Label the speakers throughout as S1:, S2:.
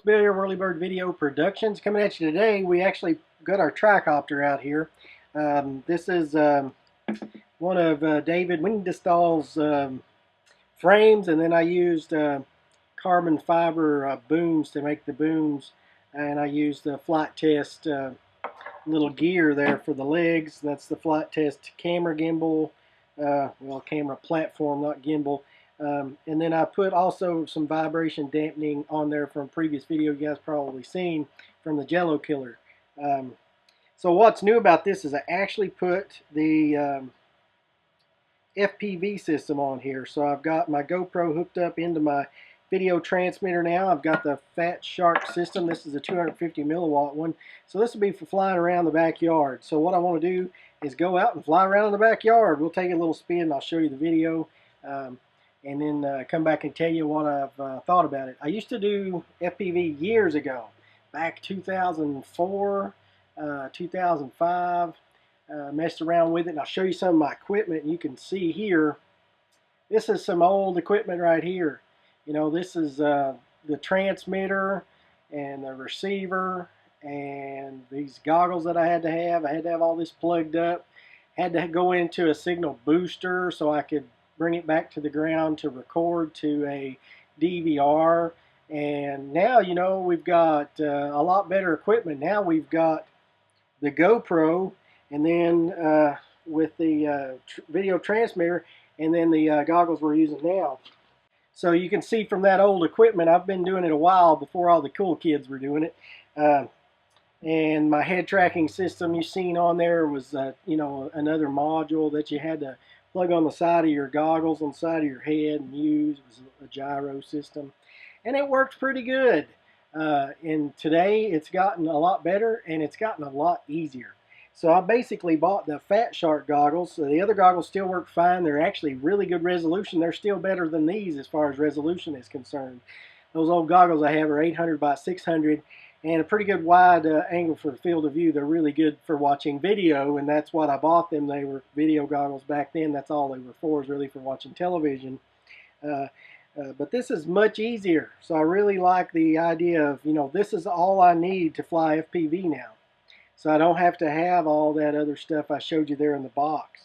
S1: It's Bill here, Whirlybird Video Productions. Coming at you today, we actually got our Tricopter out here. This is one of David Windestall's frames, and then I used carbon fiber booms to make the booms, and I used the flight test little gear there for the legs. That's the flight test camera gimbal, well, camera platform, not gimbal. And then I put also some vibration dampening on there from a previous video you guys probably seen from the Jello Killer. So what's new about this is I actually put the FPV system on here. So I've got my GoPro hooked up into my video transmitter now. I've got the Fat Shark system. This is a 250 milliwatt one. So this will be for flying around the backyard. So what I want to do is go out and fly around in the backyard. We'll take a little spin and I'll show you the video. And then come back and tell you what I've thought about it. I used to do FPV years ago, back 2004, 2005, messed around with it, and I'll show you some of my equipment. You can see here, this is some old equipment right here. You know, this is the transmitter and the receiver and these goggles that I had to have. I had to have all this plugged up. Had to go into a signal booster so I could bring it back to the ground to record to a DVR. And now, you know, we've got a lot better equipment. Now we've got the GoPro, and then with the video transmitter, and then the goggles we're using now. So you can see from that old equipment, I've been doing it a while before all the cool kids were doing it. And my head tracking system you've seen on there was, you know, another module that you had to plug on the side of your goggles, on the side of your head, and use. It was a gyro system, and it worked pretty good. And today it's gotten a lot better, and it's gotten a lot easier. So I basically bought the Fat Shark goggles. So the other goggles still work fine. They're actually really good resolution. They're still better than these as far as resolution is concerned. Those old goggles I have are 800 by 600. And a pretty good wide angle for field of view. They're really good for watching video, and that's what I bought them. They were video goggles back then. That's all they were for, is really for watching television. But this is much easier. So I really like the idea of, you know, this is all I need to fly FPV now. So I don't have to have all that other stuff I showed you there in the box.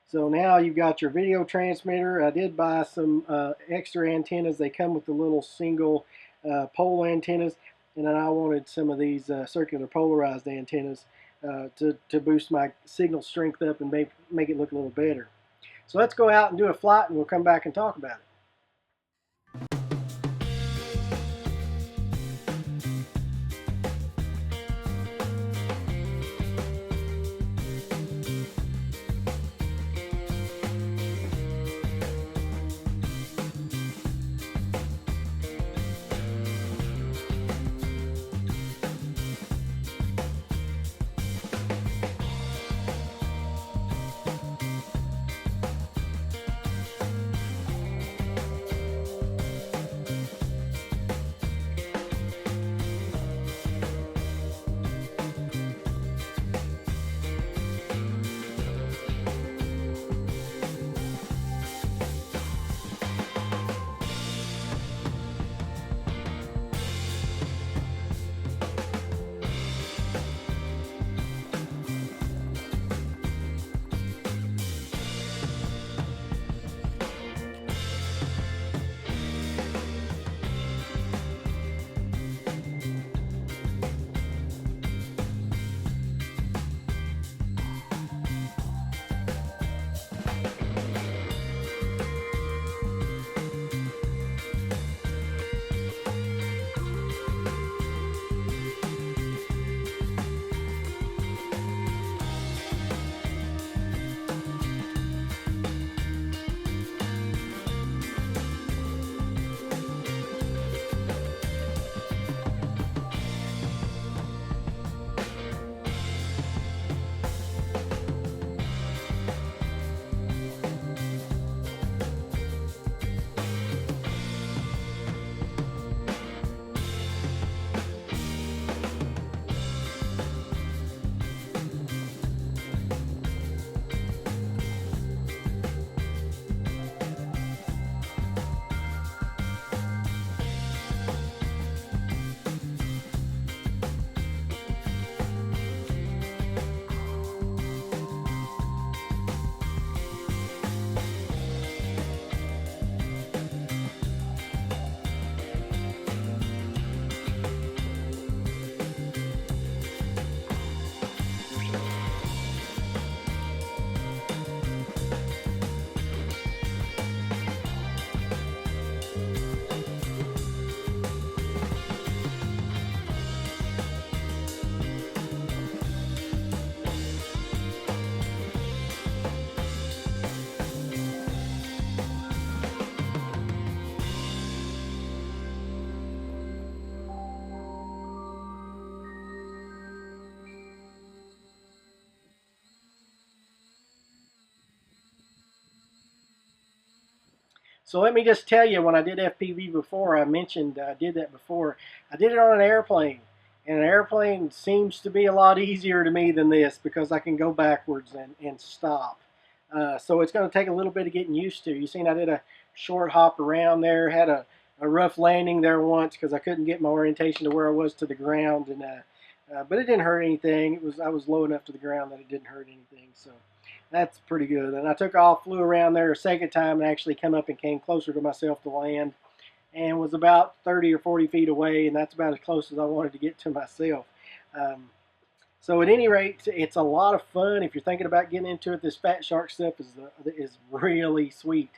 S1: So now you've got your video transmitter. I did buy some extra antennas. They come with the little single pole antennas. And then I wanted some of these circular polarized antennas to boost my signal strength up and make it look a little better. So let's go out and do a flight, and we'll come back and talk about it. So let me just tell you, when I did FPV before, I mentioned I did that before. I did it on an airplane. And an airplane seems to be a lot easier to me than this because I can go backwards and stop. So it's going to take a little bit of getting used to. You seen I did a short hop around there, had a rough landing there once because I couldn't get my orientation to where I was to the ground. But it didn't hurt anything. I was low enough to the ground that it didn't hurt anything. So that's pretty good. And I took off, flew around there a second time, and actually come up and came closer to myself to land, and was about 30 or 40 feet away, and that's about as close as I wanted to get to myself. So at any rate, it's a lot of fun. If you're thinking about getting into it, this Fat Shark stuff is really sweet.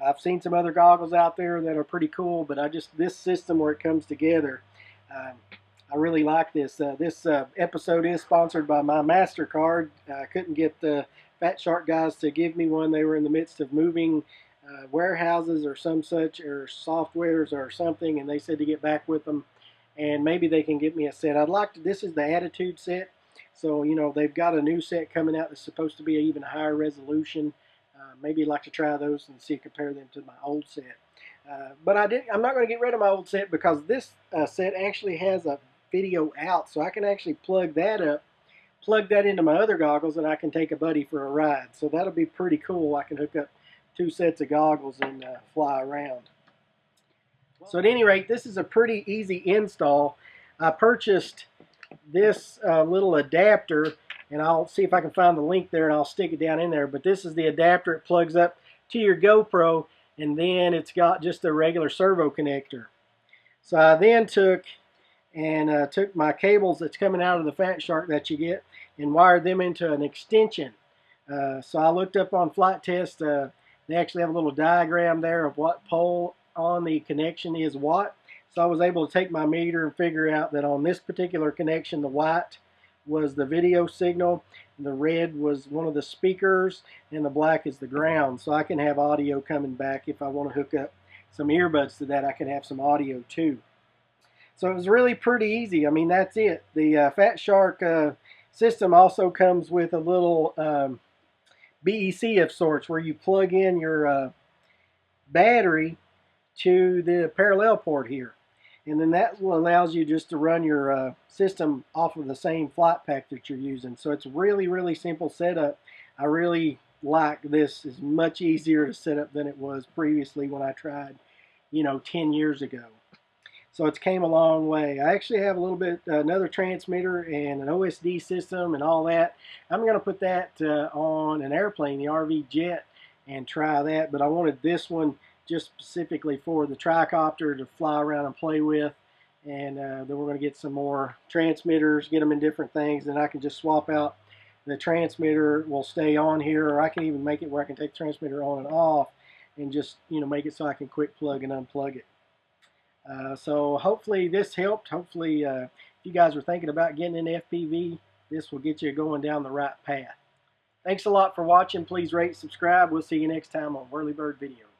S1: I've seen some other goggles out there that are pretty cool, but this system where it comes together, I really like this. This episode is sponsored by my MasterCard. I couldn't get the Fat Shark guys to give me one. They were in the midst of moving warehouses or some such, or softwares or something, and they said to get back with them, and maybe they can get me a set. This is the Attitude set, so you know they've got a new set coming out that's supposed to be an even higher resolution. Maybe I'd like to try those and see, compare them to my old set. But I'm not going to get rid of my old set because this set actually has a video out, so I can actually plug that into my other goggles, and I can take a buddy for a ride. So that'll be pretty cool. I can hook up 2 sets of goggles and fly around. So at any rate, this is a pretty easy install. I purchased this little adapter, and I'll see if I can find the link there, and I'll stick it down in there. But this is the adapter. It plugs up to your GoPro, and then it's got just a regular servo connector. So I then took my cables that's coming out of the Fat Shark that you get and wired them into an extension. So I looked up on Flight Test. They actually have a little diagram there of what pole on the connection is what. So I was able to take my meter and figure out that on this particular connection, the white was the video signal, the red was one of the speakers, and the black is the ground. So I can have audio coming back. If I want to hook up some earbuds to that, I can have some audio too. So it was really pretty easy. I mean, that's it. The Fat Shark system also comes with a little BEC of sorts where you plug in your battery to the parallel port here. And then that allows you just to run your system off of the same flight pack that you're using. So it's really, really simple setup. I really like this. It's much easier to set up than it was previously when I tried, 10 years ago. So it's came a long way. I actually have a little bit, another transmitter and an OSD system and all that. I'm going to put that on an airplane, the RV jet, and try that. But I wanted this one just specifically for the Tricopter to fly around and play with. And then we're going to get some more transmitters, get them in different things. Then I can just swap out the transmitter, will stay on here, or I can even make it where I can take the transmitter on and off and just, make it so I can quick plug and unplug it. So hopefully this helped. Hopefully if you guys are thinking about getting into FPV, this will get you going down the right path. Thanks a lot for watching. Please rate, subscribe. We'll see you next time on Whirly Bird Videos.